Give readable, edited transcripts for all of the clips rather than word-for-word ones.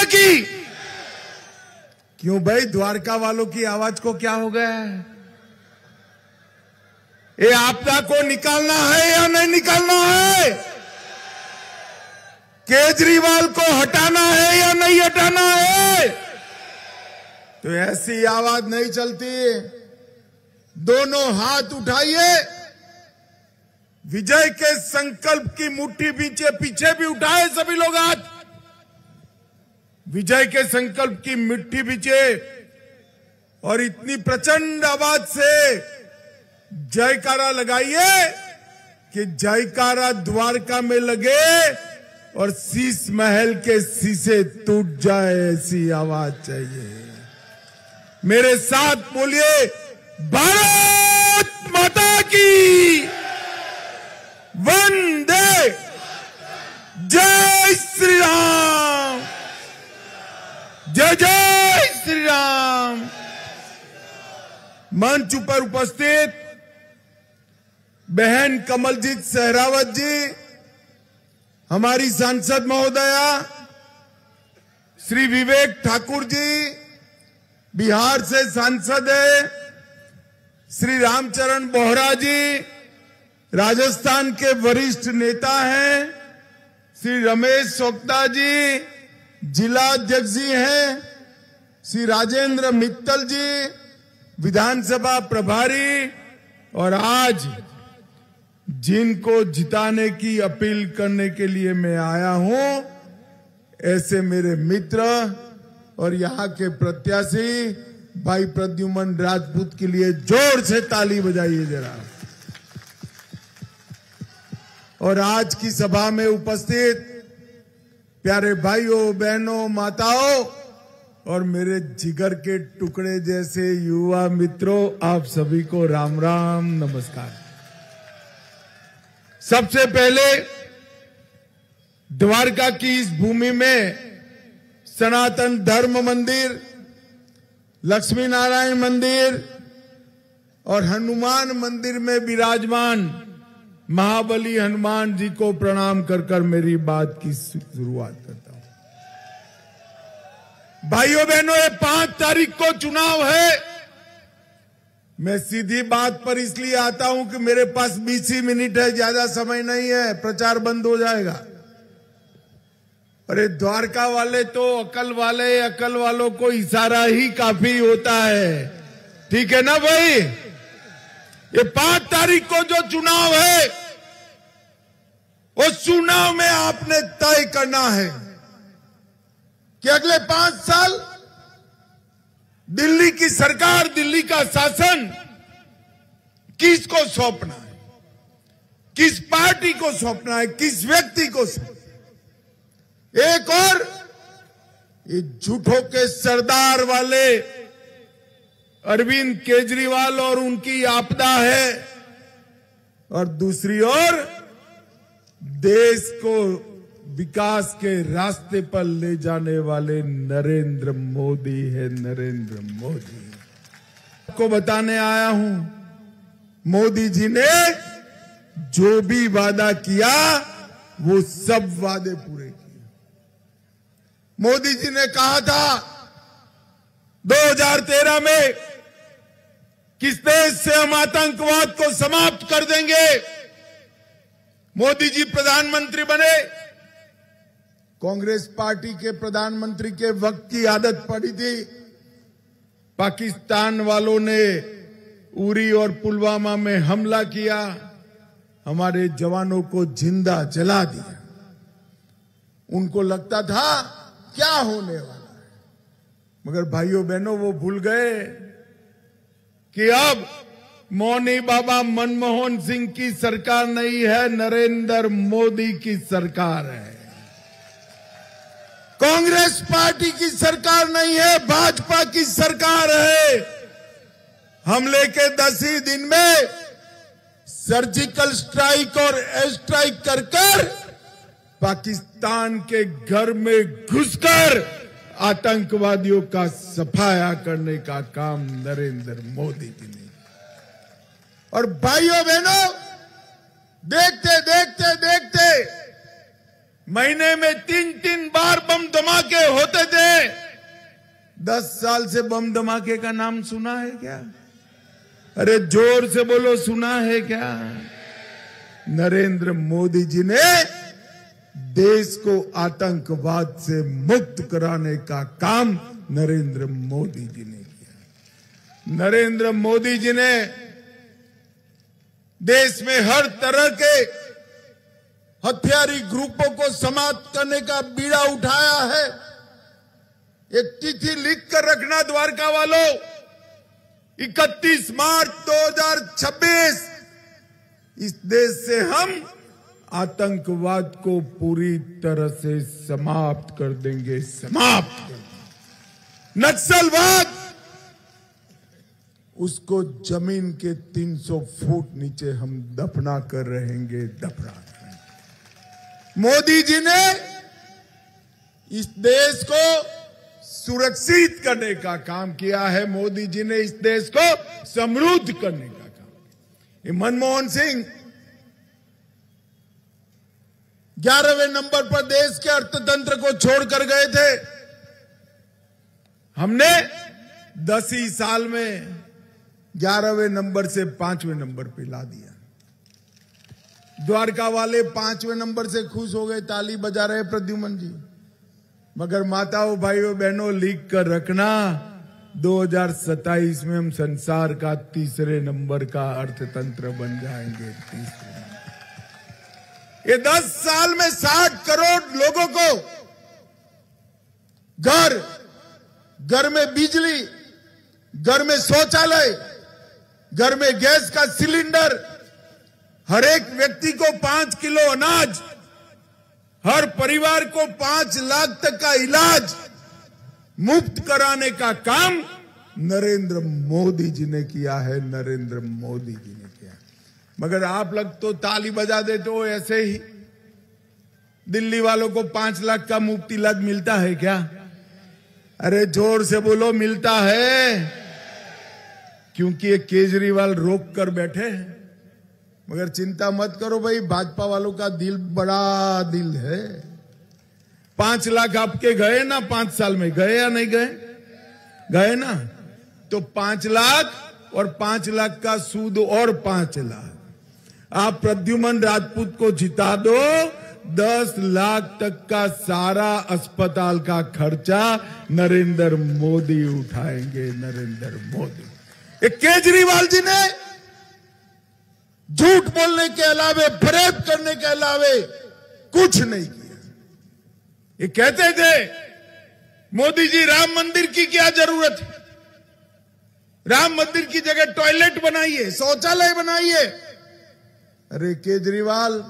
माता की। क्यों भाई, द्वारका वालों की आवाज को क्या हो गया है? ये आपदा को निकालना है या नहीं निकालना है? केजरीवाल को हटाना है या नहीं हटाना है? तो ऐसी आवाज नहीं चलती। दोनों हाथ उठाइए, विजय के संकल्प की मुट्ठी पीछे भी उठाए सभी लोग हाथ। विजय के संकल्प की मुट्ठी पीछे और इतनी प्रचंड आवाज से जयकारा लगाइए कि जयकारा द्वारका में लगे और शीश महल के शीशे टूट जाए, ऐसी आवाज चाहिए। मेरे साथ बोलिए, भारत माता की वंदे, जय श्री राम, जय जय श्री राम। मंच पर उपस्थित बहन कमलजीत सहरावत जी, हमारी सांसद महोदया श्री विवेक ठाकुर जी, बिहार से सांसद है श्री रामचरण बोहरा जी, राजस्थान के वरिष्ठ नेता हैं श्री रमेश सोक्ता जी, जिला अध्यक्ष जी हैं श्री राजेंद्र मित्तल जी, विधानसभा प्रभारी, और आज जिनको जिताने की अपील करने के लिए मैं आया हूं, ऐसे मेरे मित्र और यहां के प्रत्याशी भाई प्रद्युमन राजपूत के लिए जोर से ताली बजाइए जरा। और आज की सभा में उपस्थित प्यारे भाइयों, बहनों, माताओं और मेरे जिगर के टुकड़े जैसे युवा मित्रों, आप सभी को राम राम, नमस्कार। सबसे पहले द्वारका की इस भूमि में सनातन धर्म मंदिर, लक्ष्मी नारायण मंदिर और हनुमान मंदिर में विराजमान महाबली हनुमान जी को प्रणाम कर कर मेरी बात की शुरुआत करता हूं। भाइयों बहनों, ये 5 तारीख को चुनाव है। मैं सीधी बात पर इसलिए आता हूं कि मेरे पास 20 ही मिनट है, ज्यादा समय नहीं है, प्रचार बंद हो जाएगा। अरे द्वारका वाले तो अकल वाले, अकल वालों को इशारा ही काफी होता है, ठीक है ना भाई? ये 5 तारीख को जो चुनाव है, उस चुनाव में आपने तय करना है कि अगले 5 साल दिल्ली की सरकार, दिल्ली का शासन किसको सौंपना है, किस पार्टी को सौंपना है, किस व्यक्ति को सौंपना है। एक और ये झूठों के सरदार वाले अरविंद केजरीवाल और उनकी आपदा है, और दूसरी ओर देश को विकास के रास्ते पर ले जाने वाले नरेंद्र मोदी है। नरेंद्र मोदी को बताने आया हूं, मोदी जी ने जो भी वादा किया वो सब वादे पूरे किए। मोदी जी ने कहा था 2013 में किस देश से हम आतंकवाद को समाप्त कर देंगे। मोदी जी प्रधानमंत्री बने, कांग्रेस पार्टी के प्रधानमंत्री के वक्त की आदत पड़ी थी, पाकिस्तान वालों ने उरी और पुलवामा में हमला किया, हमारे जवानों को जिंदा जला दिया। उनको लगता था क्या होने वाला है, मगर भाइयों बहनों वो भूल गए कि अब मौनी बाबा मनमोहन सिंह की सरकार नहीं है, नरेंद्र मोदी की सरकार है। कांग्रेस पार्टी की सरकार नहीं है, भाजपा की सरकार है। हमले के 10 ही दिन में सर्जिकल स्ट्राइक और एयर स्ट्राइक कर कर पाकिस्तान के घर में घुसकर आतंकवादियों का सफाया करने का काम नरेंद्र मोदी जी ने। और भाइयों बहनों, देखते देखते देखते महीने में 3-3 बार बम धमाके होते थे। 10 साल से बम धमाके का नाम सुना है क्या? अरे जोर से बोलो, सुना है क्या? नरेंद्र मोदी जी ने देश को आतंकवाद से मुक्त कराने का काम नरेंद्र मोदी जी ने किया। नरेंद्र मोदी जी ने देश में हर तरह के हथियारी ग्रुपों को समाप्त करने का बीड़ा उठाया है। एक चिट्ठी लिख कर रखना द्वारका वालों, 31 मार्च 2026 इस देश से हम आतंकवाद को पूरी तरह से समाप्त कर देंगे, समाप्त कर देंगे। नक्सलवाद उसको जमीन के 300 फुट नीचे हम दफना कर रहेंगे, दफना कर रहेंगे। मोदी जी ने इस देश को सुरक्षित करने का काम किया है। मोदी जी ने इस देश को समृद्ध करने का काम किया। मनमोहन सिंह 11वें नंबर पर देश के अर्थतंत्र को छोड़कर गए थे। हमने 10 ही साल में 11वें नंबर से 5वें नंबर पे ला दिया। द्वारका वाले 5वें नंबर से खुश हो गए, ताली बजा रहे प्रद्युमन जी। मगर माताओं, भाइयों, बहनों, लिख कर रखना, 2027 में हम संसार का 3रे नंबर का अर्थतंत्र बन जाएंगे। 3रे ये 10 साल में 60 करोड़ लोगों को घर में बिजली, घर में शौचालय, घर में गैस का सिलेंडर, हर एक व्यक्ति को 5 किलो अनाज, हर परिवार को 5 लाख तक का इलाज मुफ्त कराने का काम नरेंद्र मोदी जी ने किया है। नरेंद्र मोदी जी ने किया। मगर आप लोग तो ताली बजा देते हो ऐसे ही। दिल्ली वालों को 5 लाख का मुफ्त इलाज मिलता है क्या? अरे जोर से बोलो, मिलता है। क्योंकि ये केजरीवाल रोक कर बैठे हैं। मगर चिंता मत करो भाई, भाजपा वालों का दिल बड़ा दिल है। 5 लाख आपके गए ना 5 साल में? गए या नहीं गए? गए ना। तो 5 लाख और 5 लाख का सूद और 5 लाख। आप प्रद्युमन राजपूत को जिता दो, 10 लाख तक का सारा अस्पताल का खर्चा नरेंद्र मोदी उठाएंगे। नरेंद्र मोदी। एक केजरीवाल जी ने झूठ बोलने के अलावे, फरेब करने के अलावे कुछ नहीं किया। ये कहते थे मोदी जी राम मंदिर की क्या जरूरत है, राम मंदिर की जगह टॉयलेट बनाइए, शौचालय बनाइए। अरे केजरीवाल,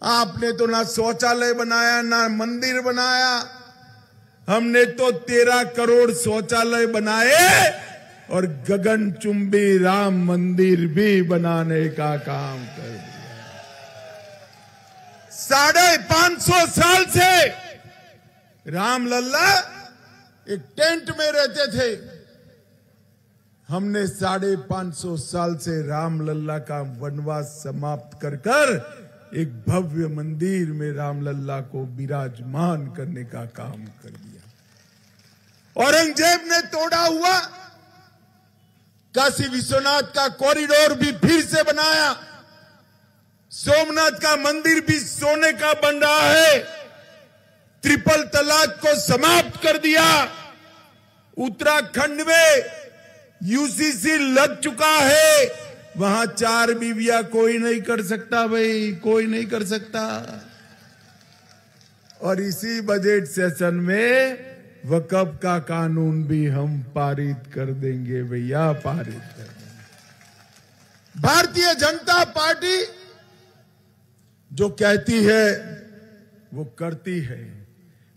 आपने तो ना शौचालय बनाया ना मंदिर बनाया। हमने तो 13 करोड़ शौचालय बनाए और गगनचुंबी राम मंदिर भी बनाने का काम कर दिया। 550 साल से राम लल्ला एक टेंट में रहते थे। हमने 550 साल से राम लल्ला का वनवास समाप्त कर एक भव्य मंदिर में राम लल्ला को विराजमान करने का काम कर दिया। औरंगजेब ने तोड़ा हुआ काशी विश्वनाथ का कॉरिडोर भी फिर से बनाया। सोमनाथ का मंदिर भी सोने का बन रहा है। ट्रिपल तलाक को समाप्त कर दिया। उत्तराखंड में यूसीसी लग चुका है। वहां 4 बीवियां कोई नहीं कर सकता भाई, कोई नहीं कर सकता। और इसी बजट सेशन में वक़्फ़ का कानून भी हम पारित कर देंगे भैया, पारित कर देंगे। भारतीय जनता पार्टी जो कहती है वो करती है,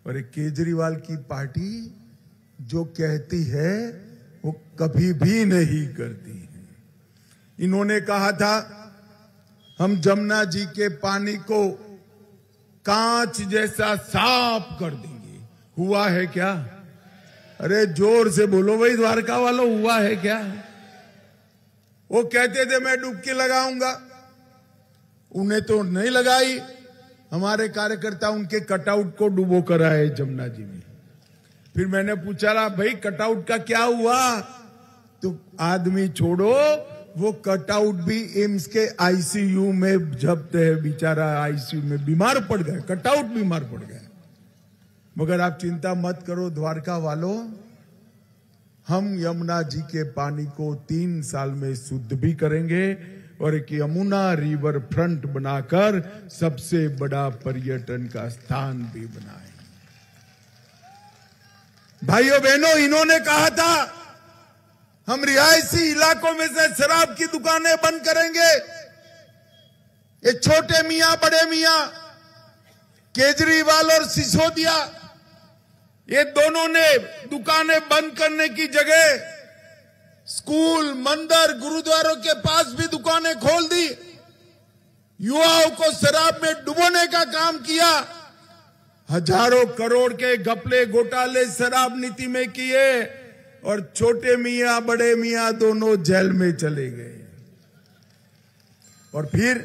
और केजरीवाल की पार्टी जो कहती है वो कभी भी नहीं करती है। इन्होंने कहा था हम जमुना जी के पानी को कांच जैसा साफ कर देंगे। हुआ है क्या? अरे जोर से बोलो भाई द्वारका वालों, हुआ है क्या? वो कहते थे मैं डुबकी लगाऊंगा, उन्हें तो नहीं लगाई। हमारे कार्यकर्ता उनके कटआउट को डुबो कर आए जमुना जी में। फिर मैंने पूछा भाई कटआउट का क्या हुआ? तो आदमी छोड़ो, वो कटआउट भी एम्स के आईसीयू में जब्त है, बेचारा आईसीयू में बीमार पड़ गए, कटआउट बीमार पड़ गए। मगर आप चिंता मत करो द्वारका वालों, हम यमुना जी के पानी को 3 साल में शुद्ध भी करेंगे और एक यमुना रिवर फ्रंट बनाकर सबसे बड़ा पर्यटन का स्थान भी बनाएंगे। भाइयों बहनों, इन्होंने कहा था हम रिहायशी इलाकों में से शराब की दुकानें बंद करेंगे। ये छोटे मियां बड़े मियां केजरीवाल और सिसोदिया, ये दोनों ने दुकानें बंद करने की जगह स्कूल, मंदिर, गुरुद्वारों के पास भी दुकानें खोल दी। युवाओं को शराब में डुबोने का काम किया। हजारों करोड़ के घपले घोटाले शराब नीति में किए और छोटे मियां बड़े मियां दोनों जेल में चले गए। और फिर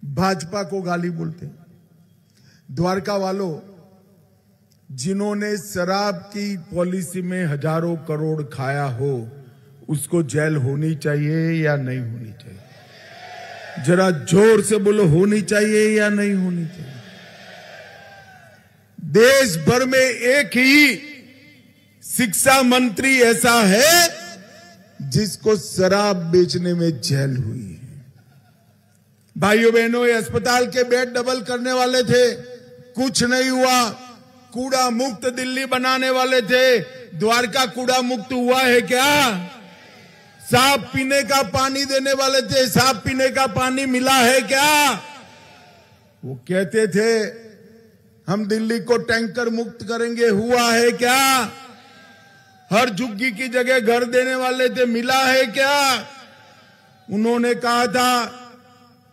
भाजपा को गाली बोलते। द्वारका वालों, जिन्होंने शराब की पॉलिसी में हजारों करोड़ खाया हो, उसको जेल होनी चाहिए या नहीं होनी चाहिए? जरा जोर से बोलो, होनी चाहिए या नहीं होनी चाहिए? देश भर में एक ही शिक्षा मंत्री ऐसा है जिसको शराब बेचने में जेल हुई है। भाइयों बहनों, ये अस्पताल के बेड डबल करने वाले थे, कुछ नहीं हुआ। कूड़ा मुक्त दिल्ली बनाने वाले थे, द्वारका कूड़ा मुक्त हुआ है क्या? साफ पीने का पानी देने वाले थे, साफ पीने का पानी मिला है क्या? वो कहते थे हम दिल्ली को टैंकर मुक्त करेंगे, हुआ है क्या? हर झुग्गी की जगह घर देने वाले थे, मिला है क्या? उन्होंने कहा था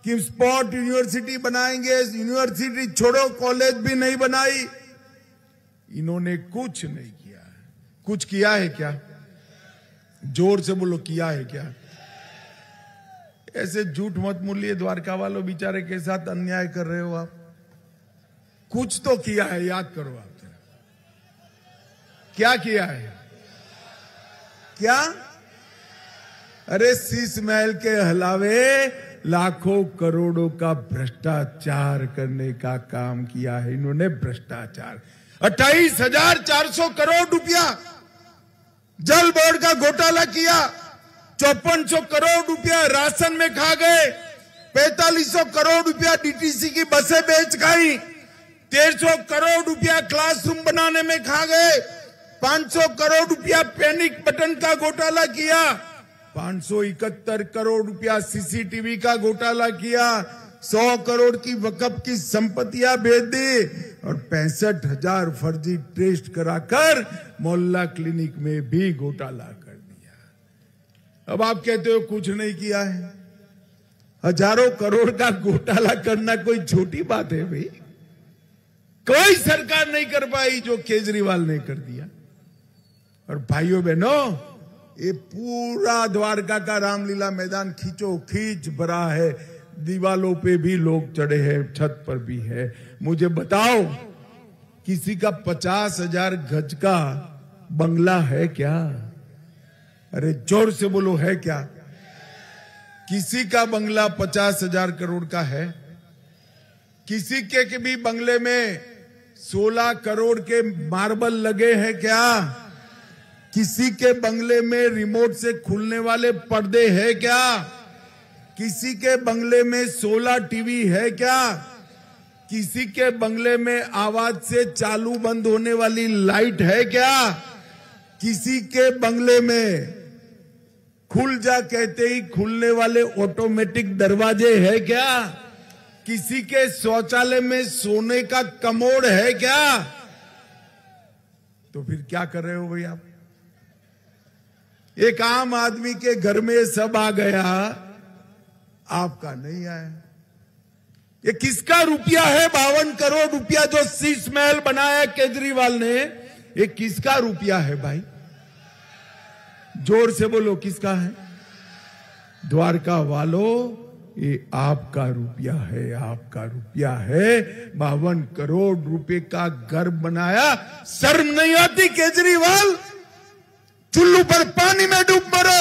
कि स्पॉट यूनिवर्सिटी बनाएंगे, यूनिवर्सिटी छोड़ो कॉलेज भी नहीं बनाई। इन्होंने कुछ नहीं किया। कुछ किया है क्या? जोर से बोलो, किया है क्या? ऐसे झूठ मत बोलिए, द्वारका वालों बेचारे के साथ अन्याय कर रहे हो आप। कुछ तो किया है, याद करो आप। क्या किया है? क्या? अरे शीश महल के अलावे लाखों करोड़ों का भ्रष्टाचार करने का काम किया है इन्होंने। भ्रष्टाचार 28,400 करोड़ रुपया जल बोर्ड का घोटाला किया। 5400 करोड़ रुपया राशन में खा गए। 4500 करोड़ रुपया डीटीसी की बसें बेच खाई। 150 करोड़ रुपया क्लासरूम बनाने में खा गए। 500 करोड़ रुपया पैनिक बटन का घोटाला किया। 571 करोड़ रुपया सीसीटीवी का घोटाला किया। 100 करोड़ की वक्फ की संपत्तियां बेच दी और 65,000 फर्जी टेस्ट कराकर मोहल्ला क्लिनिक में भी घोटाला कर दिया। अब आप कहते हो कुछ नहीं किया है। हजारों करोड़ का घोटाला करना कोई छोटी बात है भाई? कोई सरकार नहीं कर पाई जो केजरीवाल ने कर दिया। और भाइयों बहनों, ये पूरा द्वारका का रामलीला मैदान खींचो खींच भरा है। दीवालों पे भी लोग चढ़े हैं, छत पर भी है। मुझे बताओ, किसी का 50,000 गज का बंगला है क्या? अरे जोर से बोलो, है क्या? किसी का बंगला 50,000 करोड़ का है? किसी के भी बंगले में 16 करोड़ के मार्बल लगे हैं क्या? किसी के बंगले में रिमोट से खुलने वाले पर्दे हैं क्या? किसी के बंगले में 16 टीवी है क्या? किसी के बंगले में आवाज से चालू बंद होने वाली लाइट है क्या? किसी के बंगले में खुल जा कहते ही खुलने वाले ऑटोमेटिक दरवाजे है क्या? किसी के शौचालय में सोने का कमोड है क्या? तो फिर क्या कर रहे हो भाई आप? एक आम आदमी के घर में सब आ गया, आपका नहीं आया। ये किसका रुपया है? 52 करोड़ रुपया जो शीश महल बनाया केजरीवाल ने, ये किसका रुपया है भाई? जोर से बोलो, किसका है? द्वारका वालों, ये आपका रुपया है, आपका रुपया है। 52 करोड़ रुपए का घर बनाया, शर्म नहीं आती केजरीवाल? चुल्लू पर पानी में डूब मरो।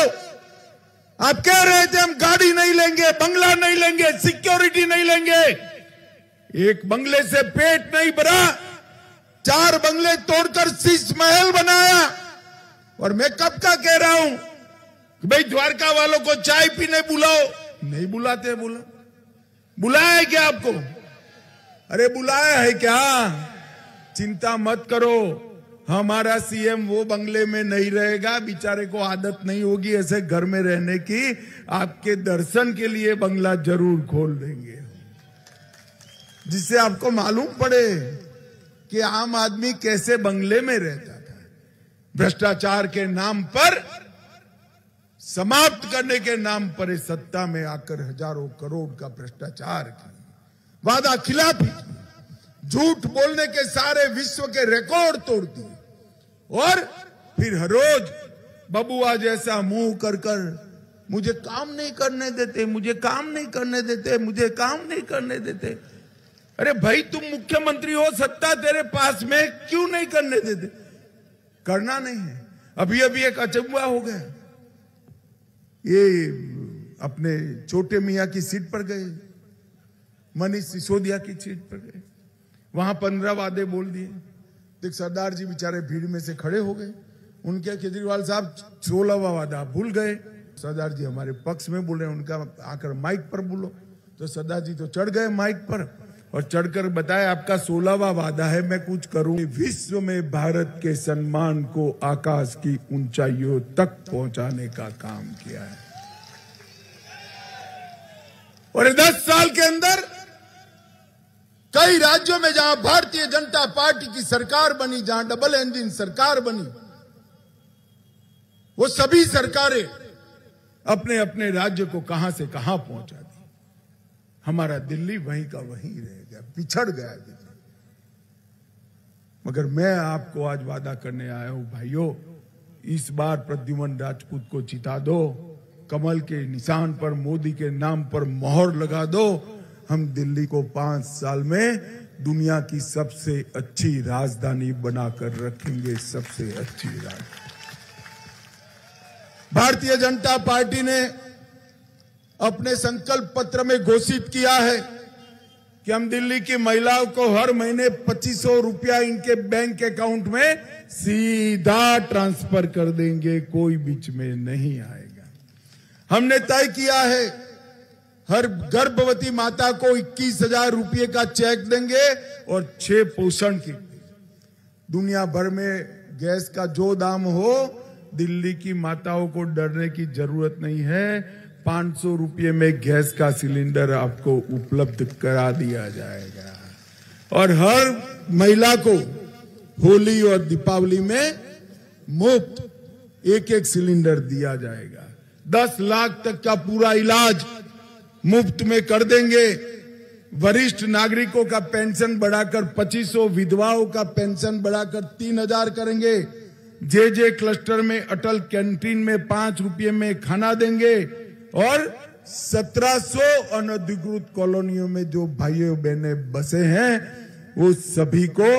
आप कह रहे थे हम गाड़ी नहीं लेंगे, बंगला नहीं लेंगे, सिक्योरिटी नहीं लेंगे। एक बंगले से पेट नहीं भरा, 4 बंगले तोड़कर शीश महल बनाया। और मैं कब का कह रहा हूं कि भाई द्वारका वालों को चाय पीने बुलाओ, नहीं बुलाते। बुलाया है क्या आपको? अरे बुलाया है क्या? चिंता मत करो, हमारा सीएम वो बंगले में नहीं रहेगा। बेचारे को आदत नहीं होगी ऐसे घर में रहने की। आपके दर्शन के लिए बंगला जरूर खोल देंगे, जिससे आपको मालूम पड़े कि आम आदमी कैसे बंगले में रहता था। भ्रष्टाचार के नाम पर, समाप्त करने के नाम पर इस सत्ता में आकर हजारों करोड़ का भ्रष्टाचार किया, वादा खिलाफी, झूठ बोलने के सारे विश्व के रिकॉर्ड तोड़ दिए। और फिर हर रोज बबुआ जैसा मुंह कर कर मुझे काम नहीं करने देते, मुझे काम नहीं करने देते, मुझे काम नहीं करने देते। अरे भाई तुम मुख्यमंत्री हो, सत्ता तेरे पास में, क्यों नहीं करने देते? करना नहीं है। अभी अभी एक अचंभा हो गया, ये अपने छोटे मियां की सीट पर गए, मनीष सिसोदिया की सीट पर गए, वहां 15 वादे बोल दिए। देख सरदार जी बेचारे भीड़ में से खड़े हो गए, उनके केजरीवाल साहब 16वां वादा भूल गए। सरदार जी हमारे पक्ष में बोले, उनका आकर माइक पर बोलो। तो सरदार जी तो चढ़ गए माइक पर और चढ़कर बताया आपका 16वां वादा है, मैं कुछ करूं। विश्व में भारत के सम्मान को आकाश की ऊंचाइयों तक पहुंचाने का काम किया है। और 10 साल के अंदर कई राज्यों में जहां भारतीय जनता पार्टी की सरकार बनी, जहां डबल इंजन सरकार बनी, वो सभी सरकारें अपने अपने राज्य को कहां से कहां पहुंचा दी। हमारा दिल्ली वहीं का वहीं रह गया, पिछड़ गया दिल्ली। मगर मैं आपको आज वादा करने आया हूं भाइयों, इस बार प्रद्युमन राजपूत को जिता दो, कमल के निशान पर मोदी के नाम पर मोहर लगा दो। हम दिल्ली को 5 साल में दुनिया की सबसे अच्छी राजधानी बनाकर रखेंगे, सबसे अच्छी राजधानी। भारतीय जनता पार्टी ने अपने संकल्प पत्र में घोषित किया है कि हम दिल्ली की महिलाओं को हर महीने 2500 रुपया इनके बैंक अकाउंट में सीधा ट्रांसफर कर देंगे, कोई बीच में नहीं आएगा। हमने तय किया है हर गर्भवती माता को 21,000 रुपये का चेक देंगे और 6 पोषण किट। दुनिया भर में गैस का जो दाम हो, दिल्ली की माताओं को डरने की जरूरत नहीं है। 500 रुपये में गैस का सिलेंडर आपको उपलब्ध करा दिया जाएगा। और हर महिला को होली और दीपावली में मुफ्त 1-1 सिलेंडर दिया जाएगा। 10 लाख तक का पूरा इलाज मुफ्त में कर देंगे। वरिष्ठ नागरिकों का पेंशन बढ़ाकर 2500, विधवाओं का पेंशन बढ़ाकर 3000 करेंगे। जे क्लस्टर में अटल कैंटीन में 5 रुपये में खाना देंगे। और 1700 अनधिकृत कॉलोनियों में जो भाइयों बहनें बसे हैं, वो सभी को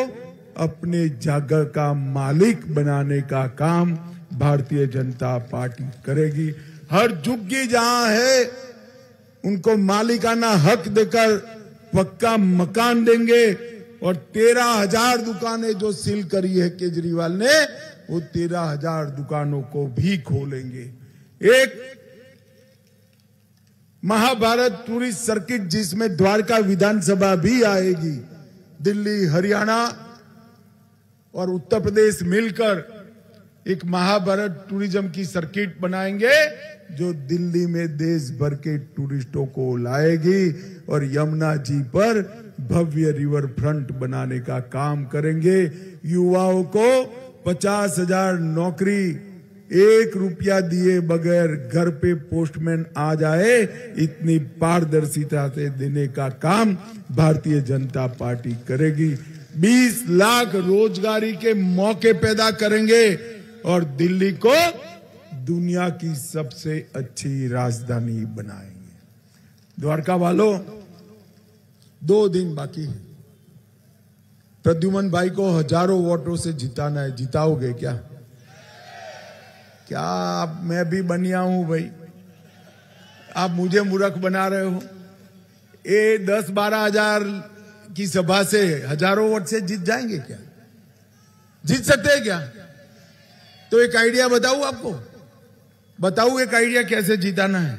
अपने जगह का मालिक बनाने का काम भारतीय जनता पार्टी करेगी। हर झुग्गी जहां है उनको मालिकाना हक देकर पक्का मकान देंगे। और 13,000 दुकानें जो सील करी है केजरीवाल ने, वो 13,000 दुकानों को भी खोलेंगे। एक महाभारत टूरिस्ट सर्किट जिसमें द्वारका विधानसभा भी आएगी, दिल्ली, हरियाणा और उत्तर प्रदेश मिलकर एक महाभारत टूरिज्म की सर्किट बनाएंगे जो दिल्ली में देश भर के टूरिस्टों को लाएगी। और यमुना जी पर भव्य रिवर फ्रंट बनाने का काम करेंगे। युवाओं को 50,000 नौकरी, 1 रुपया दिए बगैर घर पे पोस्टमैन आ जाए, इतनी पारदर्शिता से देने का काम भारतीय जनता पार्टी करेगी। 20 लाख रोजगारी के मौके पैदा करेंगे और दिल्ली को दुनिया की सबसे अच्छी राजधानी बनाएंगे। द्वारका वालों, 2 दिन बाकी है। प्रद्युमन भाई को हजारों वोटों से जिताना है। जिताओगे क्या? क्या आप, मैं भी बनिया हूं भाई, आप मुझे मूर्ख बना रहे हो? ये 10-12 हजार की सभा से हजारों वोट से जीत जाएंगे क्या? जीत सकते हैं क्या? तो एक आइडिया बताऊं आपको, बताऊं एक आइडिया कैसे जिताना है।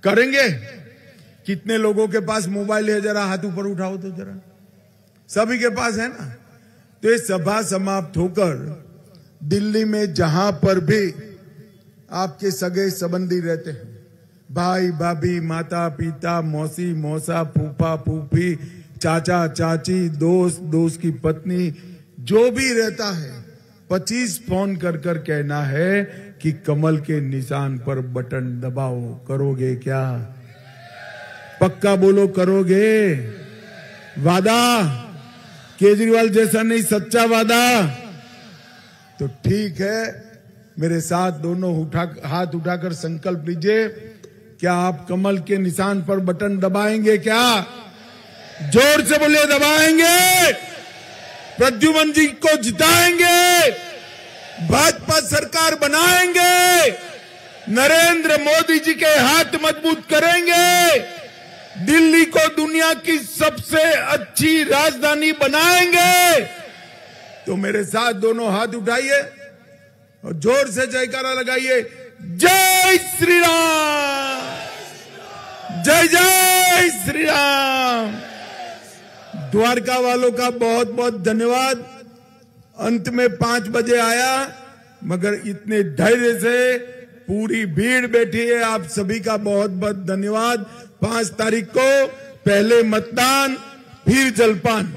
करेंगे? कितने लोगों के पास मोबाइल है? जरा हाथ ऊपर उठाओ तो जरा। सभी के पास है ना? तो ये सभा समाप्त होकर दिल्ली में जहां पर भी आपके सगे संबंधी रहते हैं, भाई भाभी, माता पिता, मौसी मौसा, फूफा फूफी, चाचा चाची, दोस्त दोस्त की पत्नी, जो भी रहता है, 25 फोन कर कर कहना है कि कमल के निशान पर बटन दबाओ। करोगे क्या? पक्का बोलो, करोगे? वादा केजरीवाल जैसा नहीं, सच्चा वादा। तो ठीक है, मेरे साथ दोनों हाथ उठाकर संकल्प लीजिए। क्या आप कमल के निशान पर बटन दबाएंगे क्या? जोर से बोलिए, दबाएंगे। प्रद्युमन जी को जिताएंगे, भाजपा सरकार बनाएंगे, नरेंद्र मोदी जी के हाथ मजबूत करेंगे, दिल्ली को दुनिया की सबसे अच्छी राजधानी बनाएंगे। तो मेरे साथ दोनों हाथ उठाइए और जोर से जयकारा लगाइए, जय श्री राम, जय जय श्री राम। द्वारका वालों का बहुत बहुत धन्यवाद। अंत में 5 बजे आया, मगर इतने धैर्य से पूरी भीड़ बैठी है। आप सभी का बहुत बहुत धन्यवाद। 5 तारीख को पहले मतदान, फिर जलपान।